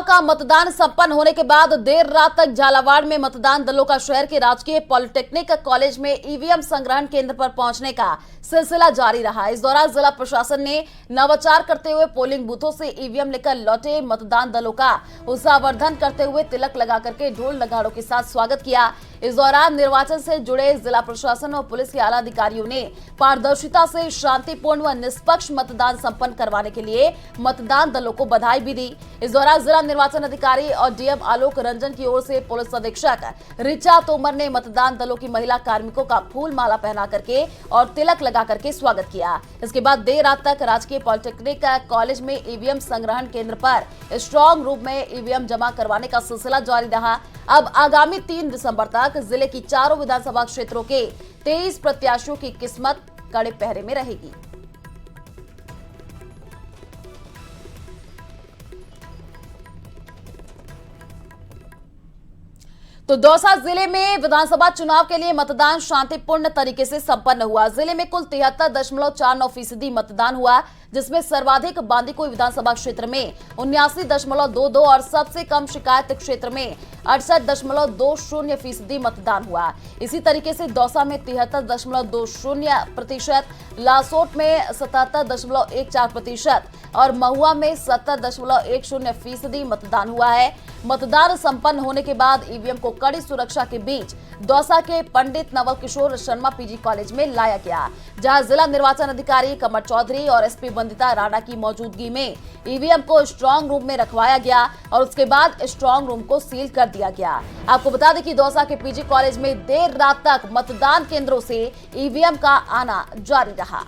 का मतदान संपन्न होने के बाद देर रात तक झालावाड़ में मतदान दलों का शहर के राजकीय पॉलिटेक्निक कॉलेज में ईवीएम संग्रहण केंद्र पर पहुंचने का सिलसिला जारी रहा। इस दौरान जिला प्रशासन ने नवाचार करते हुए पोलिंग बूथों से ईवीएम लेकर लौटे मतदान दलों का उत्साहवर्धन करते हुए तिलक लगा करके ढोल नगाड़ों के साथ स्वागत किया। इस दौरान निर्वाचन से जुड़े जिला प्रशासन और पुलिस के आला अधिकारियों ने पारदर्शिता से शांतिपूर्ण व निष्पक्ष मतदान संपन्न करवाने के लिए मतदान दलों को बधाई भी दी। इस दौरान जिला निर्वाचन अधिकारी और डीएम आलोक रंजन की ओर से पुलिस अधीक्षक ऋचा तोमर ने मतदान दलों की महिला कार्मिकों का फूल माला पहना करके और तिलक लगा करके स्वागत किया। इसके बाद देर रात तक राजकीय पॉलिटेक्निक कॉलेज में ईवीएम संग्रहण केंद्र पर स्ट्रांग रूम में ईवीएम जमा करवाने का सिलसिला जारी रहा। अब आगामी 3 दिसंबर तक जिले की चारों विधानसभा क्षेत्रों के 23 प्रत्याशियों की किस्मत कड़े पहरे में रहेगी। तो दौसा जिले में विधानसभा चुनाव के लिए मतदान शांतिपूर्ण तरीके से संपन्न हुआ। जिले में कुल 73.49% मतदान हुआ, जिसमें सर्वाधिक बांदीकुई विधानसभा क्षेत्र में 79.22 और सबसे कम शिकायत क्षेत्र में 68.20% मतदान हुआ। इसी तरीके से दौसा में 73.20%, लासोट में 77.14% और महुआ में 70.10% मतदान हुआ है। मतदान संपन्न होने के बाद ईवीएम को कड़ी सुरक्षा के बीच दौसा के पंडित नवल किशोर शर्मा पीजी कॉलेज में लाया गया, जहां जिला निर्वाचन अधिकारी कमर चौधरी और एसपी वंदिता राणा की मौजूदगी में ईवीएम को स्ट्रांग रूम में रखवाया गया और उसके बाद स्ट्रांग रूम को सील कर दिया गया। आपको बता दें कि दौसा के पीजी कॉलेज में देर रात तक मतदान केंद्रों से ईवीएम का आना जारी रहा।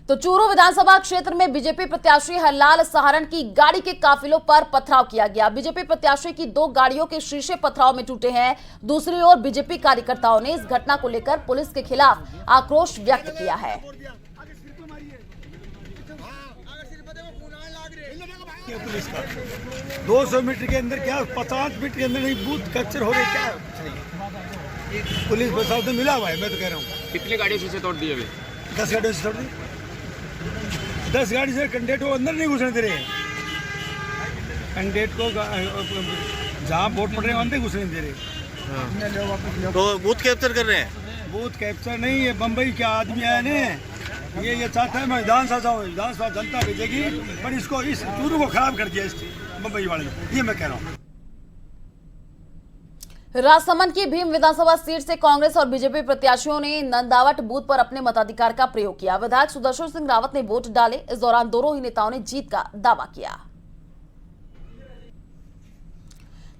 तो चूरू विधानसभा क्षेत्र में बीजेपी प्रत्याशी हरलाल सहारण की गाड़ी के काफिलों पर पथराव किया गया। बीजेपी प्रत्याशी की 2 गाड़ियों के शीशे पथराव में टूटे हैं। दूसरी ओर बीजेपी कार्यकर्ताओं ने इस घटना को लेकर पुलिस के खिलाफ आक्रोश व्यक्त किया है। 200 मीटर के अंदर क्या 50 मीटर के अंदर नहीं बूथ कैप्चर हो गए क्या? पुलिस प्रशासन मिला हुआ है। मैं तो कह रहा हूँ कितनी गाड़ियों से तोड़ दी अभी? 10 गाड़ियों से तोड़ दी। 10 गाड़ी से कैंडिडेट को अंदर नहीं घुसने दे रहे हैं। कैंडिडेट को जहाँ वोट पड़ रहे हैं अंदर घुसने दे रहे हैं। तो बूथ कैप्चर कर रहे हैं? बूथ कैप्चर नहीं, ये बम्बई के आदमी आए ने, ये चाहता है मैं विधानसभा जाऊँ, विधानसभा जनता भेजेगी, पर इसको इस चूरू को खराब कर दिया इस बम्बई वाले ने। ये मैं कह रहा हूँ। राजसमंद की भीम विधानसभा सीट से कांग्रेस और बीजेपी प्रत्याशियों ने नंदावट बूथ पर अपने मताधिकार का प्रयोग किया। विधायक सुदर्शन सिंह रावत ने वोट डाले। इस दौरान दोनों ही नेताओं ने जीत का दावा किया।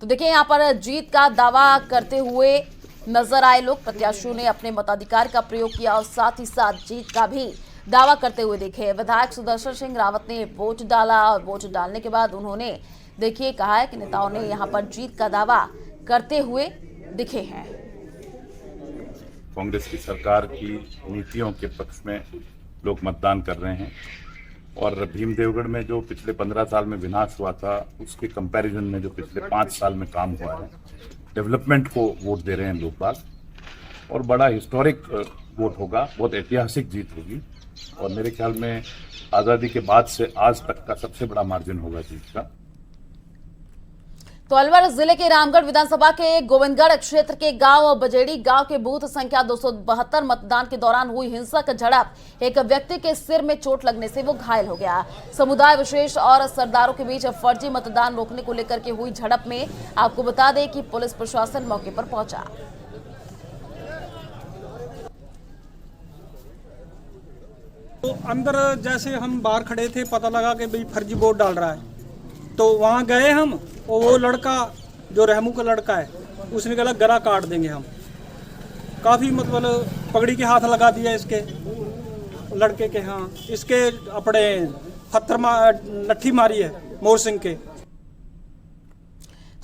तो देखिए, यहां पर जीत का दावा करते हुए नजर आए लोग। प्रत्याशियों ने अपने मताधिकार का प्रयोग किया और साथ ही साथ जीत का भी दावा करते हुए देखे। विधायक सुदर्शन सिंह रावत ने वोट डाला और वोट डालने के बाद उन्होंने देखिए कहा है कि नेताओं ने यहां पर जीत का दावा करते हुए दिखे हैं। कांग्रेस की सरकार की नीतियों के पक्ष में लोग मतदान कर रहे हैं और भीम देवगढ़ में जो पिछले 15 साल में विनाश हुआ था, उसके कंपैरिजन में जो पिछले 5 साल में काम हुआ है, डेवलपमेंट को वोट दे रहे हैं लोग बाग और बड़ा हिस्टोरिक वोट होगा, बहुत ऐतिहासिक जीत होगी और मेरे ख्याल में आज़ादी के बाद से आज तक का सबसे बड़ा मार्जिन होगा जीत का। तो अलवर जिले के रामगढ़ विधानसभा के गोविंदगढ़ क्षेत्र के गांव बजेड़ी गांव के बूथ संख्या 272 मतदान के दौरान हुई हिंसक झड़प, एक व्यक्ति के सिर में चोट लगने से वो घायल हो गया। समुदाय विशेष और सरदारों के बीच फर्जी मतदान रोकने को लेकर के हुई झड़प में आपको बता दें कि पुलिस प्रशासन मौके पर पहुंचा। तो अंदर जैसे हम बाहर खड़े थे, पता लगा कि भाई फर्जी वोट डाल रहा है, तो वहाँ गए हम और वो लड़का जो रहमू का लड़का है उसने कहा गला काट देंगे हम। काफ़ी मतलब पगड़ी के हाथ लगा दिया इसके लड़के के, हाँ इसके अपने पत्थर लट्ठी मारी है मोर सिंह के।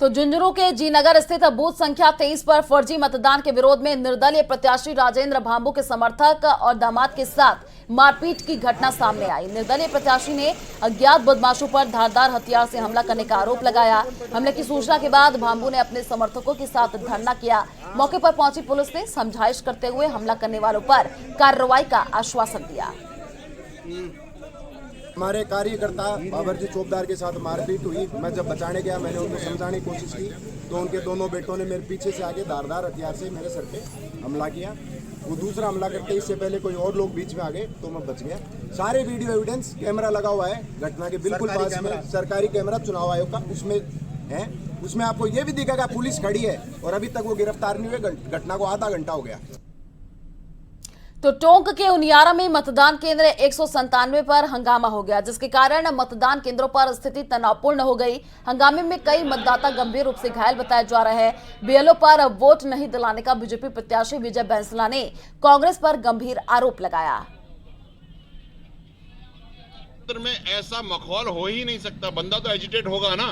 तो झुंझुनू के जी नगर स्थित बूथ संख्या 23 पर फर्जी मतदान के विरोध में निर्दलीय प्रत्याशी राजेंद्र भांबू के समर्थक और दामाद के साथ मारपीट की घटना सामने आई। निर्दलीय प्रत्याशी ने अज्ञात बदमाशों पर धारदार हथियार से हमला करने का आरोप लगाया। हमले की सूचना के बाद भांबू ने अपने समर्थकों के साथ धरना किया। मौके पर पहुंची पुलिस ने समझाइश करते हुए हमला करने वालों पर कार्रवाई का आश्वासन दिया। हमारे कार्यकर्ता बाबरजी चौबदार के साथ मारपीट हुई। मैं जब बचाने गया, मैंने उनको समझाने की कोशिश की तो उनके दोनों बेटों ने मेरे पीछे से आके धारदार हथियार से मेरे सर पे हमला किया। वो दूसरा हमला करके इससे पहले कोई और लोग बीच में आ गए तो मैं बच गया। सारे वीडियो एविडेंस कैमरा लगा हुआ है घटना के बिल्कुल पास में, सरकारी कैमरा चुनाव आयोग का उसमें है। उसमें आपको ये भी दिखेगा पुलिस खड़ी है और अभी तक वो गिरफ्तार नहीं हुए। घटना को आधा घंटा हो गया। तो टोंक के उनियारा में मतदान केंद्र 197 पर हंगामा हो गया, जिसके कारण मतदान केंद्रों पर स्थिति तनावपूर्ण हो गई। हंगामे में कई मतदाता गंभीर रूप से घायल बताया जा रहा है। बीएलओ पर वोट नहीं दिलाने का बीजेपी प्रत्याशी विजय बैंसला ने कांग्रेस पर गंभीर आरोप लगाया। में ऐसा माहौल हो ही नहीं सकता, बंदा तो एजिटेट होगा ना।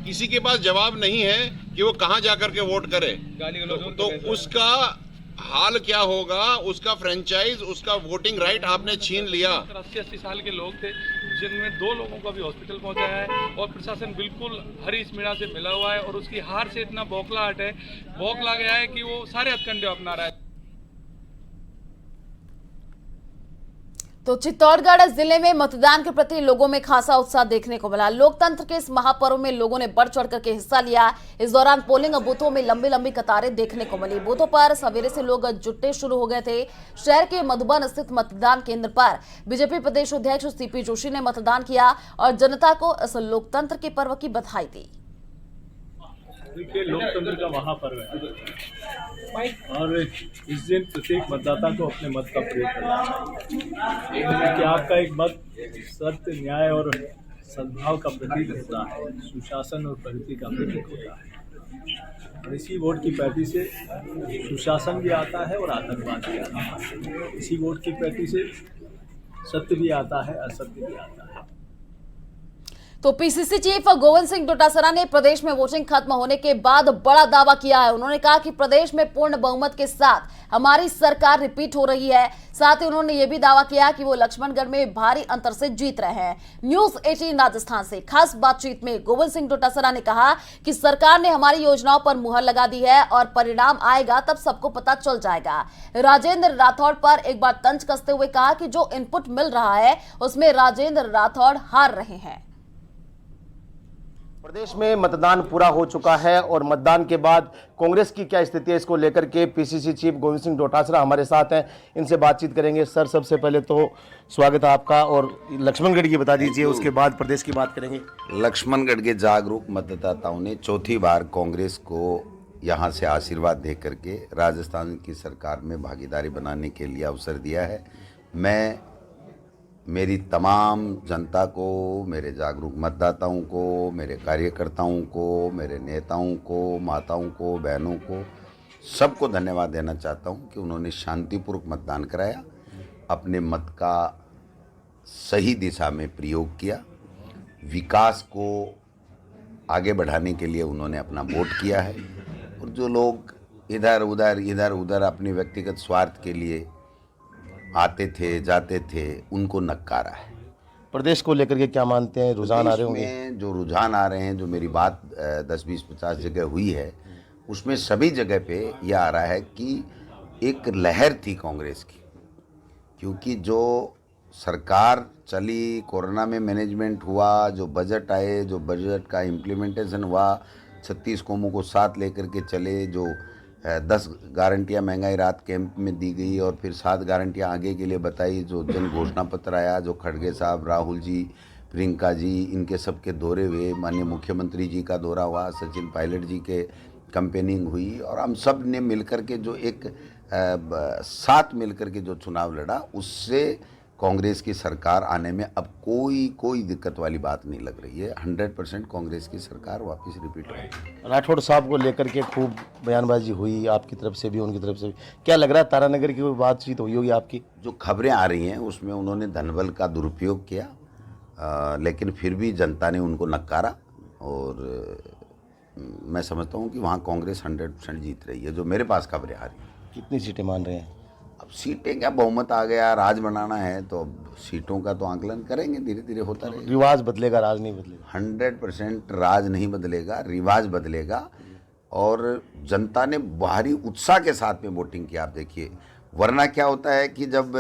किसी के पास जवाब नहीं है कि वो कहां जाकर के वोट करे, तो उसका हाल क्या होगा। उसका फ्रेंचाइज, उसका वोटिंग राइट आपने छीन लिया। 80 साल के लोग थे जिनमें 2 लोगों को भी हॉस्पिटल पहुंचाया है और प्रशासन बिल्कुल हरीश मीणा से मिला हुआ है और उसकी हार से इतना बौखलाहट है, बौखला गया है कि वो सारे हथकंडे अपना रहा है। तो चित्तौड़गढ़ जिले में मतदान के प्रति लोगों में खासा उत्साह देखने को मिला। लोकतंत्र के इस महापर्व में लोगों ने बढ़ चढ़ करके हिस्सा लिया। इस दौरान पोलिंग बूथों में लंबी लंबी कतारें देखने को मिली। बूथों पर सवेरे से लोग जुटने शुरू हो गए थे। शहर के मधुबन स्थित मतदान केंद्र पर बीजेपी प्रदेश अध्यक्ष सीपी जोशी ने मतदान किया और जनता को इस लोकतंत्र के पर्व की बधाई दी। देखिए, लोकतंत्र का महापर्व है और इस दिन प्रत्येक मतदाता को अपने मत का प्रयोग करना चाहिए कि आपका एक मत सत्य, न्याय और सद्भाव का प्रतीक होता है, सुशासन और प्रगति का प्रतीक होता है। और इसी वोट की पैठी से सुशासन भी आता है और आतंकवाद भी आता है। इसी वोट की पैठी से सत्य भी आता है, असत्य भी आता है। तो पीसीसी चीफ गोविंद सिंह डोटासरा ने प्रदेश में वोटिंग खत्म होने के बाद बड़ा दावा किया है। उन्होंने कहा कि प्रदेश में पूर्ण बहुमत के साथ हमारी सरकार रिपीट हो रही है। साथ ही उन्होंने यह भी दावा किया कि वो लक्ष्मणगढ़ में भारी अंतर से जीत रहे हैं। न्यूज 18 राजस्थान से खास बातचीत में गोविंद सिंह डोटासरा ने कहा कि सरकार ने हमारी योजनाओं पर मुहर लगा दी है और परिणाम आएगा तब सबको पता चल जाएगा। राजेंद्र राठौड़ पर एक बार तंज कसते हुए कहा कि जो इनपुट मिल रहा है उसमें राजेंद्र राठौड़ हार रहे हैं। प्रदेश में मतदान पूरा हो चुका है और मतदान के बाद कांग्रेस की क्या स्थिति है, इसको लेकर के पीसीसी चीफ गोविंद सिंह डोटासरा हमारे साथ हैं। इनसे बातचीत करेंगे। सर, सबसे पहले तो स्वागत है आपका और लक्ष्मणगढ़ की बता दीजिए, उसके बाद प्रदेश की बात करेंगे। लक्ष्मणगढ़ के जागरूक मतदाताओं ने चौथी बार कांग्रेस को यहां से आशीर्वाद दे करके राजस्थान की सरकार में भागीदारी बनाने के लिए अवसर दिया है। मैं मेरी तमाम जनता को, मेरे जागरूक मतदाताओं को, मेरे कार्यकर्ताओं को, मेरे नेताओं को, माताओं को, बहनों को, सबको धन्यवाद देना चाहता हूं कि उन्होंने शांतिपूर्वक मतदान कराया, अपने मत का सही दिशा में प्रयोग किया, विकास को आगे बढ़ाने के लिए उन्होंने अपना वोट किया है। और जो लोग इधर उधर अपने व्यक्तिगत स्वार्थ के लिए आते थे, जाते थे, उनको नकारा है। प्रदेश को लेकर के क्या मानते हैं, रुझान आ रहे होंगे? जो रुझान आ रहे हैं, जो मेरी बात 10, 20, 50 जगह हुई है, उसमें सभी जगह पे यह आ रहा है कि एक लहर थी कांग्रेस की, क्योंकि जो सरकार चली, कोरोना में मैनेजमेंट हुआ, जो बजट आए, जो बजट का इम्प्लीमेंटेशन हुआ, 36 कौमों को साथ लेकर के चले, जो 10 गारंटियाँ महंगाई राहत कैंप में दी गई और फिर 7 गारंटियाँ आगे के लिए बताई, जो जन घोषणा पत्र आया, जो खड़गे साहब, राहुल जी, प्रियंका जी, इनके सबके दौरे हुए, माननीय मुख्यमंत्री जी का दौरा हुआ, सचिन पायलट जी के कैंपेनिंग हुई और हम सब ने मिलकर के जो एक साथ मिलकर के जो चुनाव लड़ा, उससे कांग्रेस की सरकार आने में अब कोई दिक्कत वाली बात नहीं लग रही है। 100% कांग्रेस की सरकार वापस रिपीट होगी। राठौड़ साहब को लेकर के खूब बयानबाजी हुई, आपकी तरफ से भी, उनकी तरफ से भी। क्या लग रहा है, तारानगर की कोई बातचीत हुई होगी आपकी? जो खबरें आ रही हैं उसमें उन्होंने धनबल का दुरुपयोग किया, लेकिन फिर भी जनता ने उनको नकारा और मैं समझता हूँ कि वहाँ कांग्रेस 100% जीत रही है, जो मेरे पास खबरें आ रही हैं। कितनी सीटें मान रहे हैं? अब सीटें क्या, बहुमत आ गया, राज बनाना है तो अब सीटों का तो आंकलन करेंगे, धीरे धीरे होता रहेगा। रिवाज बदलेगा, राज नहीं बदलेगा। 100% राज नहीं बदलेगा, रिवाज बदलेगा। और जनता ने बाहरी उत्साह के साथ में वोटिंग की, आप देखिए। वरना क्या होता है कि जब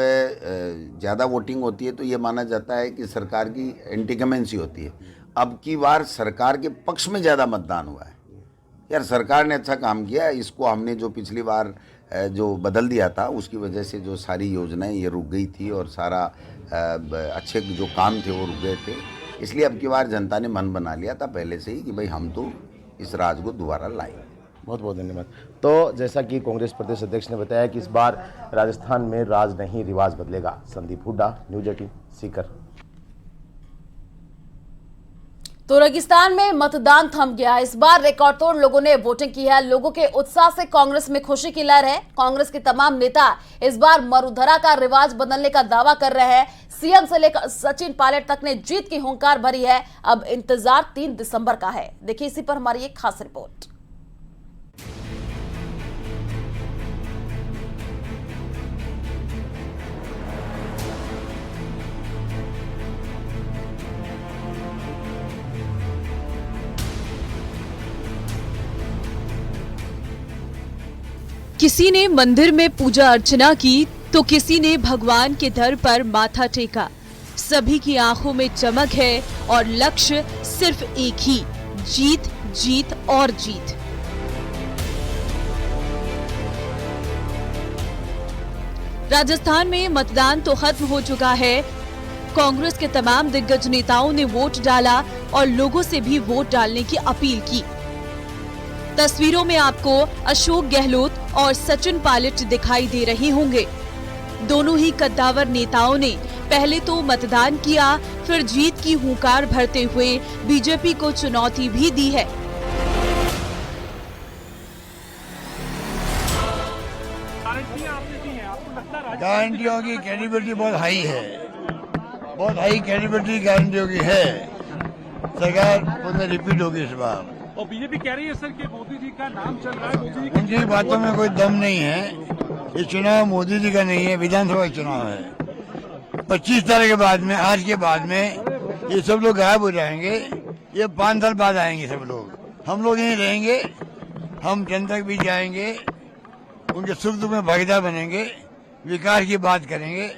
ज़्यादा वोटिंग होती है तो ये माना जाता है कि सरकार की एंटीकमेंसी होती है। अब की बार सरकार के पक्ष में ज़्यादा मतदान हुआ है। यार सरकार ने अच्छा काम किया, इसको हमने जो पिछली बार जो बदल दिया था उसकी वजह से जो सारी योजनाएं ये रुक गई थी और सारा अच्छे जो काम थे वो रुक गए थे। इसलिए अब की बार जनता ने मन बना लिया था पहले से ही कि भाई हम तो इस राज को दोबारा लाएंगे। बहुत बहुत धन्यवाद। तो जैसा कि कांग्रेस प्रदेश अध्यक्ष ने बताया कि इस बार राजस्थान में राज नहीं रिवाज बदलेगा। संदीप हुड्डा, न्यूज 18, सीकर। तो रेगिस्तान में मतदान थम गया। इस बार रिकॉर्ड तोड़ लोगों ने वोटिंग की है। लोगों के उत्साह से कांग्रेस में खुशी की लहर है। कांग्रेस के तमाम नेता इस बार मरुधरा का रिवाज बदलने का दावा कर रहे हैं। सीएम से लेकर सचिन पायलट तक ने जीत की हुंकार भरी है। अब इंतजार 3 दिसंबर का है। देखिए इसी पर हमारी एक खास रिपोर्ट। किसी ने मंदिर में पूजा अर्चना की तो किसी ने भगवान के दर पर माथा टेका। सभी की आंखों में चमक है और लक्ष्य सिर्फ एक ही, जीत, जीत और जीत। राजस्थान में मतदान तो खत्म हो चुका है। कांग्रेस के तमाम दिग्गज नेताओं ने वोट डाला और लोगों से भी वोट डालने की अपील की। तस्वीरों में आपको अशोक गहलोत और सचिन पायलट दिखाई दे रहे होंगे। दोनों ही कद्दावर नेताओं ने पहले तो मतदान किया, फिर जीत की हुंकार भरते हुए बीजेपी को चुनौती भी दी है। गारंटियों की क्रेडिबिलिटी बहुत हाई है, बहुत हाई क्रेडिबिलिटी गारंटियों की है। सरकार पुनः रिपीट होगी इस बार। और बीजेपी कह रही है सर कि मोदी जी का नाम चल रहा है, मोदी जी उनकी बातों में कोई दम नहीं है। ये चुनाव मोदी जी का नहीं है, विधानसभा चुनाव है। 25 तारीख के बाद में, आज के बाद में ये सब लोग गायब हो जाएंगे। ये 5 साल बाद आएंगे सब लोग। हम लोग यहीं रहेंगे, हम जनता के बीच जाएंगे, उनके सुख दुख में भागीदार बनेंगे, विकास की बात करेंगे,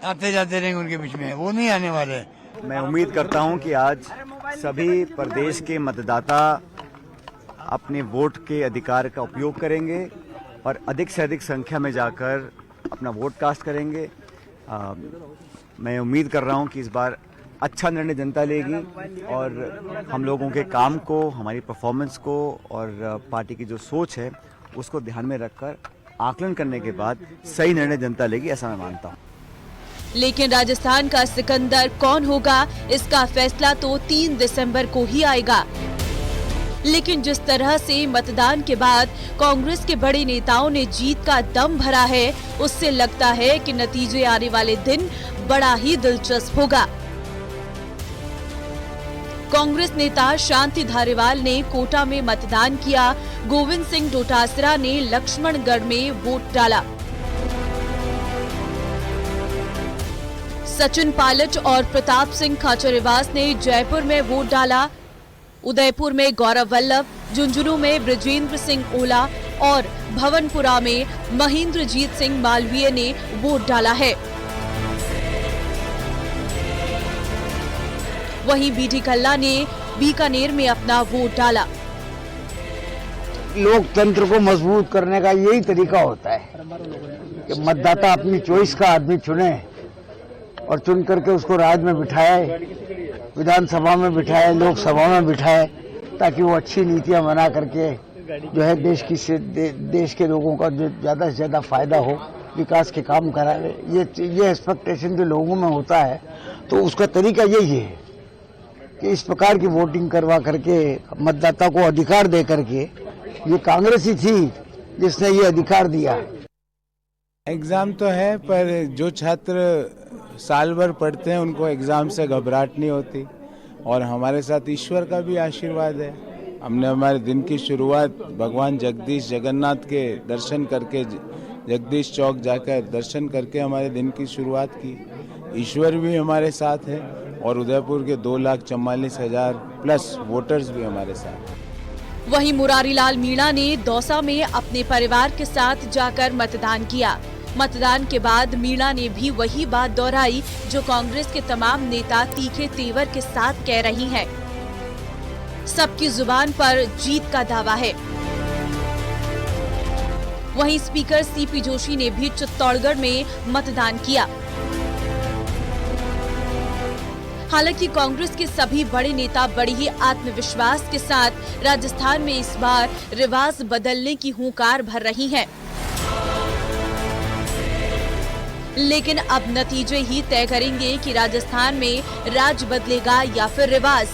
आते जाते रहेंगे उनके बीच में। वो नहीं आने वाले। मैं उम्मीद करता हूं कि आज सभी प्रदेश के मतदाता अपने वोट के अधिकार का उपयोग करेंगे और अधिक से अधिक संख्या में जाकर अपना वोट कास्ट करेंगे। मैं उम्मीद कर रहा हूं कि इस बार अच्छा निर्णय जनता लेगी और हम लोगों के काम को, हमारी परफॉर्मेंस को और पार्टी की जो सोच है उसको ध्यान में रखकर आकलन करने के बाद सही निर्णय जनता लेगी, ऐसा मैं मानता हूं। लेकिन राजस्थान का सिकंदर कौन होगा, इसका फैसला तो 3 दिसंबर को ही आएगा। लेकिन जिस तरह से मतदान के बाद कांग्रेस के बड़े नेताओं ने जीत का दम भरा है, उससे लगता है कि नतीजे आने वाले दिन बड़ा ही दिलचस्प होगा। कांग्रेस नेता शांति धारीवाल ने कोटा में मतदान किया। गोविंद सिंह डोटासरा ने लक्ष्मणगढ़ में वोट डाला। सचिन पायलट और प्रताप सिंह खाचरिवास ने जयपुर में वोट डाला। उदयपुर में गौरव वल्लभ, झुंझुनू में ब्रजेंद्र सिंह ओला और भवनपुरा में महेंद्रजीत सिंह मालवीय ने वोट डाला है। वहीं बीडी कल्ला ने बीकानेर में अपना वोट डाला। लोकतंत्र को मजबूत करने का यही तरीका होता है कि मतदाता अपनी चॉइस का आदमी चुने और चुन करके उसको राज्य में बिठाए, विधानसभा में बिठाए, लोकसभा में बिठाए, ताकि वो अच्छी नीतियां बना करके जो है देश के लोगों का जो ज़्यादा से ज़्यादा फायदा हो, विकास के काम करावे। ये एक्सपेक्टेशन जो लोगों में होता है, तो उसका तरीका यही है कि इस प्रकार की वोटिंग करवा करके मतदाता को अधिकार दे करके, ये कांग्रेस ही थी जिसने ये अधिकार दिया। एग्जाम तो है, पर जो छात्र साल भर पढ़ते हैं उनको एग्जाम से घबराहट नहीं होती। और हमारे साथ ईश्वर का भी आशीर्वाद है। हमने हमारे दिन की शुरुआत भगवान जगदीश जगन्नाथ के दर्शन करके, जगदीश चौक जाकर दर्शन करके हमारे दिन की शुरुआत की। ईश्वर भी हमारे साथ है और उदयपुर के 2,44,000 प्लस वोटर्स भी हमारे साथ हैं। वहीं मुरारीलाल मीणा ने दौसा में अपने परिवार के साथ जाकर मतदान किया। मतदान के बाद मीणा ने भी वही बात दोहराई जो कांग्रेस के तमाम नेता तीखे तेवर के साथ कह रही हैं। सबकी जुबान पर जीत का दावा है। वहीं स्पीकर सीपी जोशी ने भी चित्तौड़गढ़ में मतदान किया। हालांकि कांग्रेस के सभी बड़े नेता बड़े ही आत्मविश्वास के साथ राजस्थान में इस बार रिवाज बदलने की हुंकार भर रही हैं। लेकिन अब नतीजे ही तय करेंगे कि राजस्थान में राज बदलेगा या फिर रिवाज।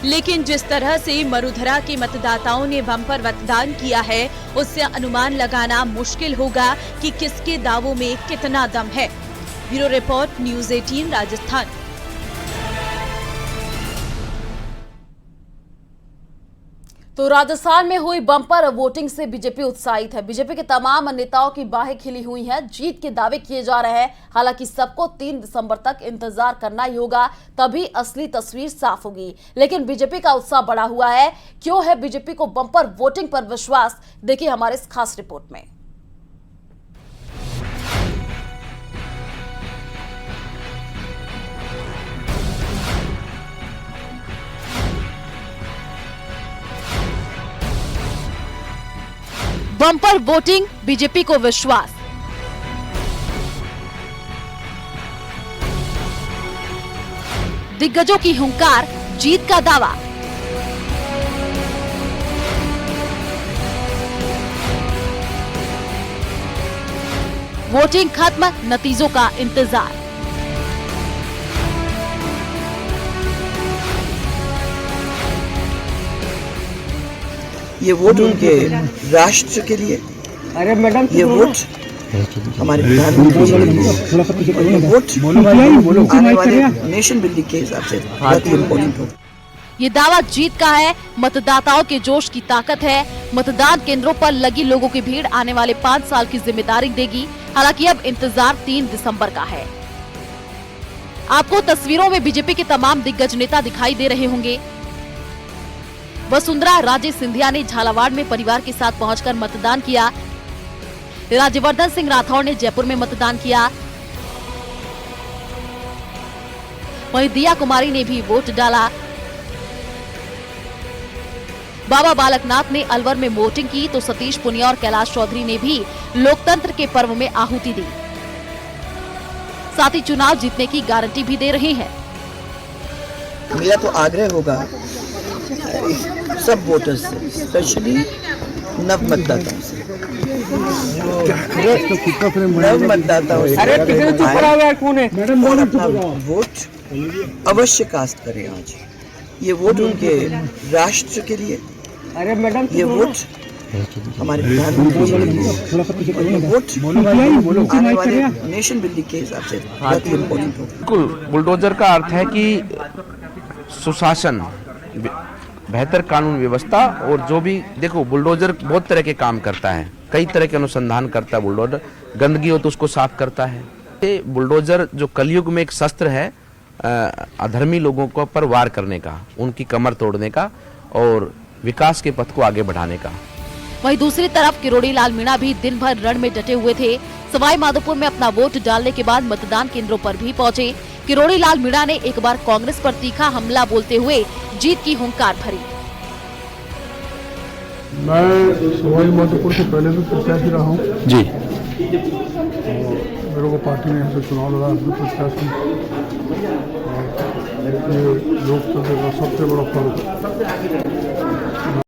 लेकिन जिस तरह से मरुधरा के मतदाताओं ने बम्पर मतदान किया है, उससे अनुमान लगाना मुश्किल होगा कि किसके दावों में कितना दम है। Bureau report, news 18 Rajasthan. तो राजस्थान में हुई बम्पर वोटिंग से बीजेपी उत्साहित है। बीजेपी के तमाम नेताओं की बाहें खिली हुई हैं, जीत के दावे किए जा रहे हैं। हालांकि सबको 3 दिसंबर तक इंतजार करना ही होगा, तभी असली तस्वीर साफ होगी। लेकिन बीजेपी का उत्साह बढ़ा हुआ है। क्यों है बीजेपी को बम्पर वोटिंग पर विश्वास? देखिए हमारे इस खास रिपोर्ट में। बम्पर वोटिंग, बीजेपी को विश्वास। दिग्गजों की हुंकार, जीत का दावा। वोटिंग खत्म, नतीजों का इंतजार। ये वोट उनके राष्ट्र के लिए, अरे मैडम, ये वोट हमारे प्रधानमंत्री के लिए, ये वोट आने वाले नेशन बिल्डिंग के हिसाब से बहुत ही इम्पोर्टेंट होगा। ये दावा जीत का है। मतदाताओं के जोश की ताकत है। मतदान केंद्रों पर लगी लोगों की भीड़ आने वाले 5 साल की जिम्मेदारी देगी। हालांकि अब इंतजार 3 दिसंबर का है। आपको तस्वीरों में बीजेपी के तमाम दिग्गज नेता दिखाई दे रहे होंगे। वसुंधरा राजे सिंधिया ने झालावाड़ में परिवार के साथ पहुंचकर मतदान किया। राज्यवर्धन सिंह राठौड़ ने जयपुर में मतदान किया। वहीं दिया कुमारी ने भी वोट डाला। बाबा बालकनाथ ने अलवर में वोटिंग की तो सतीश पुनिया और कैलाश चौधरी ने भी लोकतंत्र के पर्व में आहुति दी। साथ ही चुनाव जीतने की गारंटी भी दे रहे हैं। मेरा तो आग्रह होगा सब वोटर्स से, स्पेशली नव मतदाताओं से, नव मतदाताओं से अपना वोट अवश्य कास्ट करें। आज ये वोट उनके राष्ट्र के लिए, अरे मैडम, ये वोट हमारे प्रधानमंत्री के लिए, ये वोट आने वाले नेशन बिल्डिंग के हिसाब से बहुत ही इम्पोर्टेंट होगा। बिल्कुल, बुलडोजर का अर्थ है कि सुशासन, बेहतर कानून व्यवस्था, और जो भी देखो बुलडोजर बहुत तरह के काम करता है, कई तरह के अनुसंधान करता है। बुलडोजर गंदगी हो तो उसको साफ करता है। ये बुलडोजर जो कलयुग में एक शस्त्र है अधर्मी लोगों को पर वार करने का, उनकी कमर तोड़ने का और विकास के पथ को आगे बढ़ाने का। वहीं दूसरी तरफ किरोड़ी लाल मीणा भी दिन भर रण में डटे हुए थे। सवाई माधोपुर में अपना वोट डालने के बाद मतदान केंद्रों पर भी पहुंचे। किरोड़ी लाल मीणा ने एक बार कांग्रेस पर तीखा हमला बोलते हुए जीत की हुंकार भरी। मैं सवाई माधोपुर से पहले भी प्रत्याशी रहा हूँ जी। मेरे को पार्टी ने यहाँ से चुनाव लड़ा, प्रत्याशी। ये लोकतंत्र का सबसे बड़ा फर्क